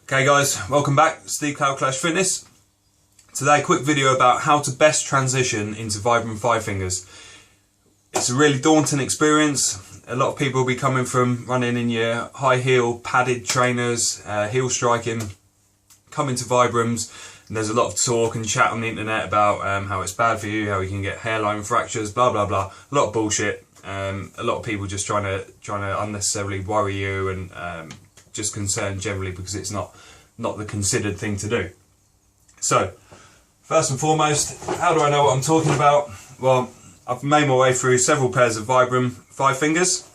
Okay guys, welcome back. Steve Clash Fitness. Today, a quick video about how to best transition into Vibram FiveFingers. It's a really daunting experience. A lot of people will be coming from running in your high heel padded trainers, heel striking, coming to Vibrams, and there's a lot of talk and chat on the internet about how it's bad for you, how you can get hairline fractures, blah blah blah. A lot of bullshit. A lot of people just trying to unnecessarily worry you and just concerned generally because it's not the considered thing to do. So first and foremost, how do I know what I'm talking about? Well, I've made my way through several pairs of Vibram FiveFingers.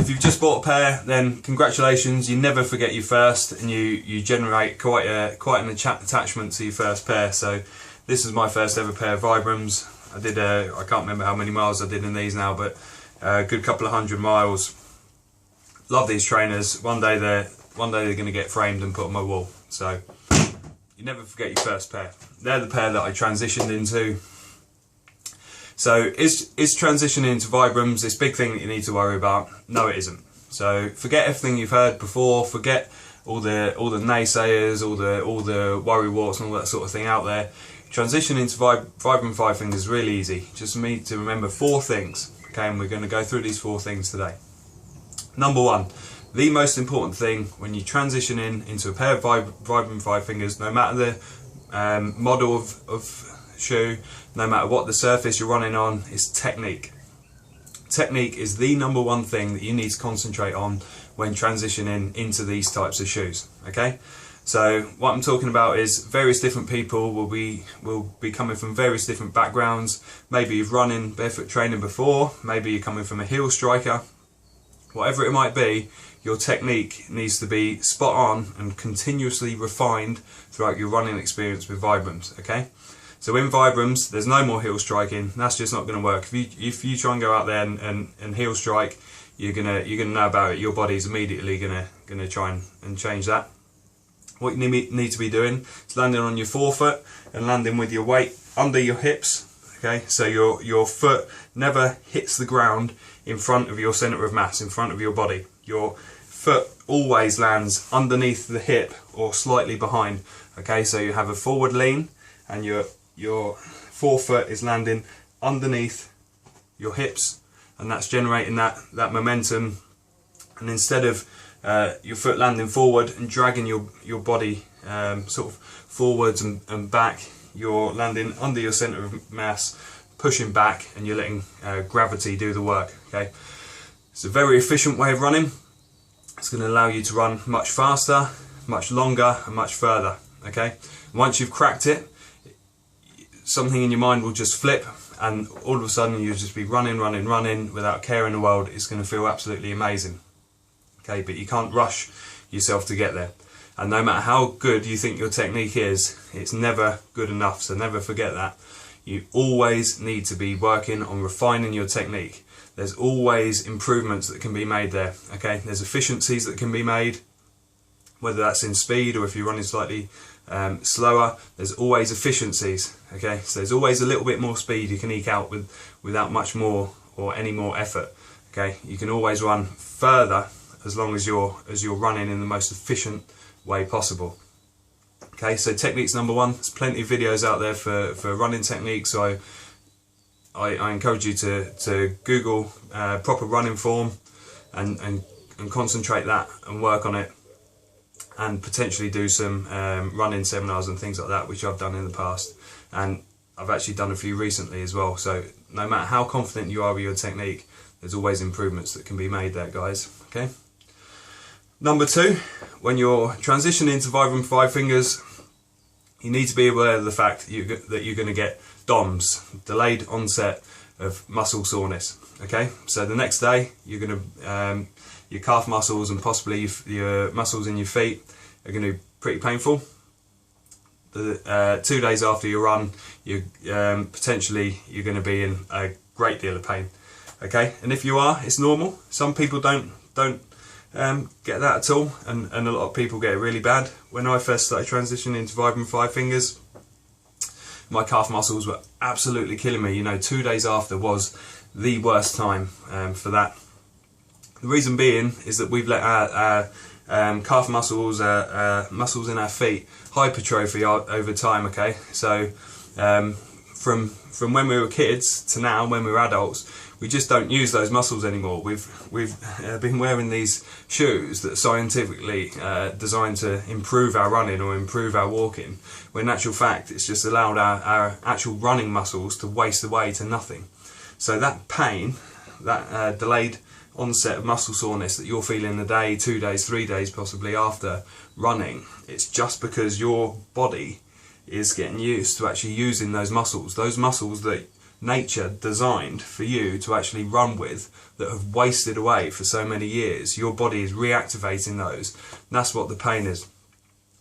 If you've just bought a pair, then congratulations, you never forget your first, and you generate quite an attachment to your first pair. So this is my first ever pair of Vibrams. I can't remember how many miles I did in these now, but a good couple of 100 miles. Love these trainers. One day they're going to get framed and put on my wall. So you never forget your first pair. They're the pair that I transitioned into. So is transitioning into Vibrams this big thing that you need to worry about? No, it isn't. So forget everything you've heard before. Forget all the naysayers, all the worry warts and all that sort of thing out there. Transitioning into Vibram FiveFingers is really easy. Just need to remember 4 things. Okay, and we're going to go through these 4 things today. Number 1, the most important thing when you transition into a pair of Vibram FiveFingers, no matter the model of shoe, no matter what the surface you're running on, is technique. Technique is the number 1 thing that you need to concentrate on when transitioning into these types of shoes. Okay, so what I'm talking about is various different people will be coming from various different backgrounds. Maybe you've run in barefoot training before, maybe you're coming from a heel striker. Whatever it might be, your technique needs to be spot on and continuously refined throughout your running experience with Vibrams. Okay, so in Vibrams, there's no more heel striking. That's just not going to work. If you try and go out there and heel strike, you're gonna know about it. Your body's immediately gonna try and change that. What you need to be doing is landing on your forefoot and landing with your weight under your hips. Okay, so your foot never hits the ground in front of your centre of mass, in front of your body. Your foot always lands underneath the hip or slightly behind. Okay, so you have a forward lean and your forefoot is landing underneath your hips, and that's generating that momentum. And instead of your foot landing forward and dragging your body sort of forwards and back, you're landing under your centre of mass, pushing back, and you're letting gravity do the work. Okay, it's a very efficient way of running. It's going to allow you to run much faster, much longer, and much further. Okay, once you've cracked it, something in your mind will just flip, and all of a sudden you'll just be running without care in the world. It's going to feel absolutely amazing. Okay, but you can't rush yourself to get there. And no matter how good you think your technique is, it's never good enough, so never forget that. You always need to be working on refining your technique. There's always improvements that can be made there. Okay, there's efficiencies that can be made, whether that's in speed or if you're running slightly slower. There's always efficiencies. Okay, so there's always a little bit more speed you can eke out without much more or any more effort. Okay, you can always run further as long as you're running in the most efficient way possible. Okay, so technique's number 1. There's plenty of videos out there for running techniques, so I encourage you to Google proper running form and concentrate that and work on it, and potentially do some running seminars and things like that, which I've done in the past, and I've actually done a few recently as well. So no matter how confident you are with your technique, there's always improvements that can be made there, guys. Okay. Number 2, when you're transitioning into Vibram FiveFingers, you need to be aware of the fact that you're going to get DOMS, delayed onset of muscle soreness. Okay, so the next day you're going to your calf muscles and possibly your muscles in your feet are going to be pretty painful. 2 days after your run, potentially you're going to be in a great deal of pain. Okay, and if you are, it's normal. Some people don't get that at all, and a lot of people get it really bad. When I first started transitioning into Vibram FiveFingers, my calf muscles were absolutely killing me. 2 days after was the worst time for that. The reason being is that we've let our calf muscles, muscles in our feet hypertrophy over time. Okay, so from when we were kids to now, when we're adults, we just don't use those muscles anymore. We've been wearing these shoes that are scientifically designed to improve our running or improve our walking, when in actual fact it's just allowed our actual running muscles to waste away to nothing. So that pain, that delayed onset of muscle soreness that you're feeling a day, 2 days, 3 days possibly after running, it's just because your body is getting used to actually using those muscles that nature designed for you to actually run with, that have wasted away for so many years. Your body is reactivating those. And that's what the pain is.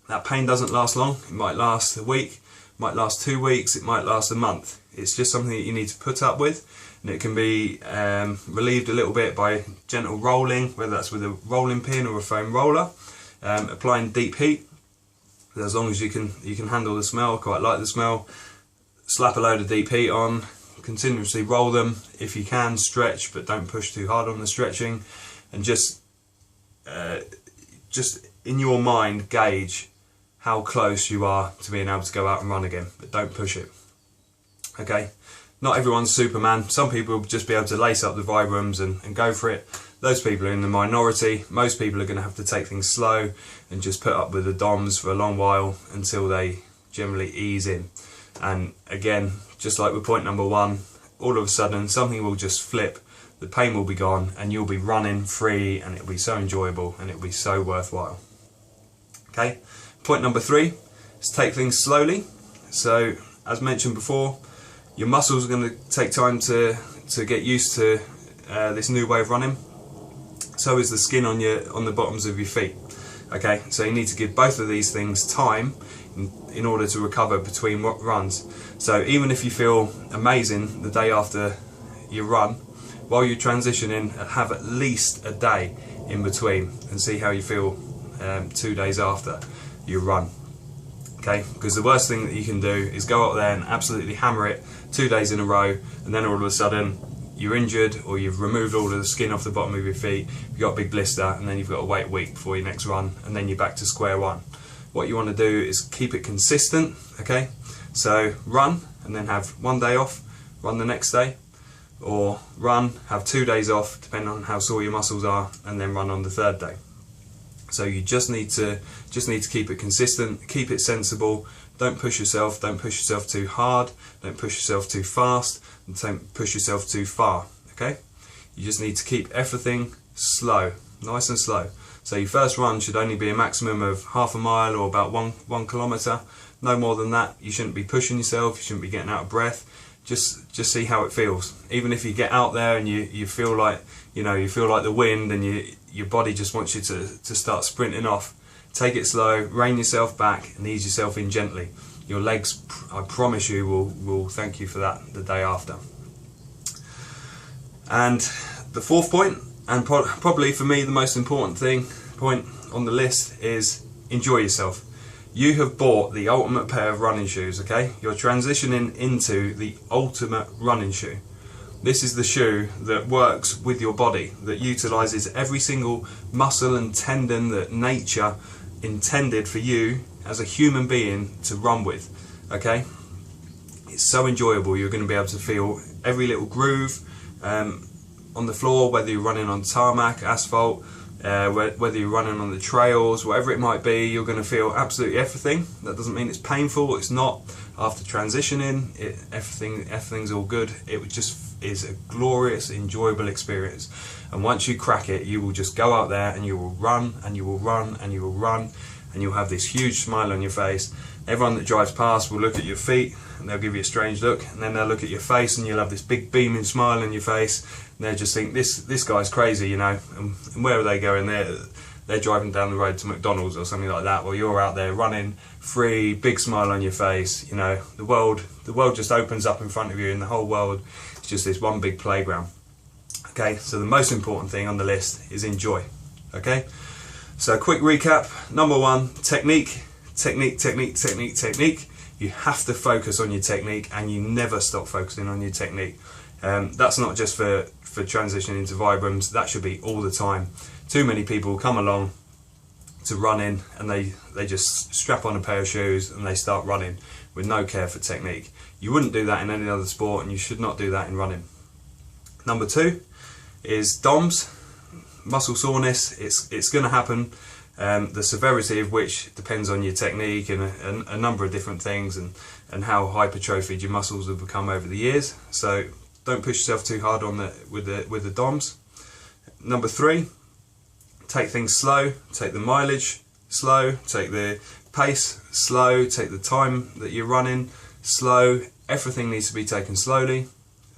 That pain doesn't last long. It might last a week, it might last 2 weeks, it might last a month. It's just something that you need to put up with, and it can be relieved a little bit by gentle rolling, whether that's with a rolling pin or a foam roller, applying deep heat. As long as you can handle the smell, I quite like the smell. Slap a load of deep heat on, continuously roll them if you can, stretch, but don't push too hard on the stretching, and just in your mind gauge how close you are to being able to go out and run again, but don't push it. Okay, not everyone's Superman. Some people will just be able to lace up the Vibrams and go for it. Those people are in the minority. Most people are going to have to take things slow and just put up with the DOMs for a long while until they generally ease in. And again, just like with point number one, all of a sudden something will just flip, the pain will be gone, and you'll be running free, and it'll be so enjoyable and it'll be so worthwhile. Okay, point number three is take things slowly. So as mentioned before, your muscles are going to take time to get used to this new way of running. So is the skin on the bottoms of your feet. Okay, so you need to give both of these things time in order to recover between runs. So even if you feel amazing the day after you run, while you're transitioning, have at least a day in between and see how you feel 2 days after you run. Okay, because the worst thing that you can do is go out there and absolutely hammer it 2 days in a row, and then all of a sudden you're injured, or you've removed all of the skin off the bottom of your feet, you've got a big blister, and then you've got to wait a week before your next run, and then you're back to square one. What you want to do is keep it consistent. Okay, so run and then have 1 day off, run the next day, or run, have 2 days off depending on how sore your muscles are, and then run on the third day. So you just need to keep it consistent, keep it sensible. Don't push yourself too hard, don't push yourself too fast, and don't push yourself too far. Okay, you just need to keep everything slow, nice and slow. So your first run should only be a maximum of half a mile or about one kilometre, no more than that. You shouldn't be pushing yourself, you shouldn't be getting out of breath. Just see how it feels. Even if you get out there and you feel like, you feel like the wind, and your body just wants you to start sprinting off, take it slow, rein yourself back and ease yourself in gently. Your legs, I promise you, will thank you for that the day after. And the fourth point, and probably for me the most important point on the list, is enjoy yourself. You have bought the ultimate pair of running shoes, okay? You're transitioning into the ultimate running shoe. This is the shoe that works with your body, that utilises every single muscle and tendon that nature intended for you as a human being to run with, okay? It's so enjoyable. You're going to be able to feel every little groove on the floor, whether you're running on tarmac, asphalt, whether you're running on the trails, whatever it might be, you're going to feel absolutely everything. That doesn't mean it's painful, it's not. After transitioning, everything's all good. It just is a glorious, enjoyable experience. And once you crack it, you will just go out there and you will run, and you will run, and you will run, and you'll have this huge smile on your face. Everyone that drives past will look at your feet and they'll give you a strange look, and then they'll look at your face and you'll have this big beaming smile on your face, and they'll just think, this guy's crazy, and where are they going? They're driving down the road to McDonald's or something like that, while you're out there running free, big smile on your face. The world just opens up in front of you, and the whole world is just this one big playground. Okay, so the most important thing on the list is enjoy. Okay, so quick recap. Number one, technique. You have to focus on your technique, and you never stop focusing on your technique. That's not just for transitioning into Vibrams, that should be all the time. Too many people come along to running, and they just strap on a pair of shoes and they start running with no care for technique. You wouldn't do that in any other sport, and you should not do that in running. Number 2 is DOMS, muscle soreness. It's going to happen. The severity of which depends on your technique and a number of different things, and how hypertrophied your muscles have become over the years. So don't push yourself too hard on with the DOMS. Number 3, take things slow. Take the mileage slow. Take the pace slow. Take the time that you're running slow. Everything needs to be taken slowly.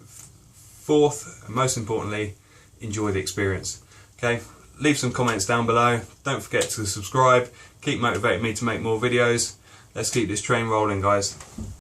4th, and most importantly, enjoy the experience. Okay, leave some comments down below. Don't forget to subscribe. Keep motivating me to make more videos. Let's keep this train rolling, guys.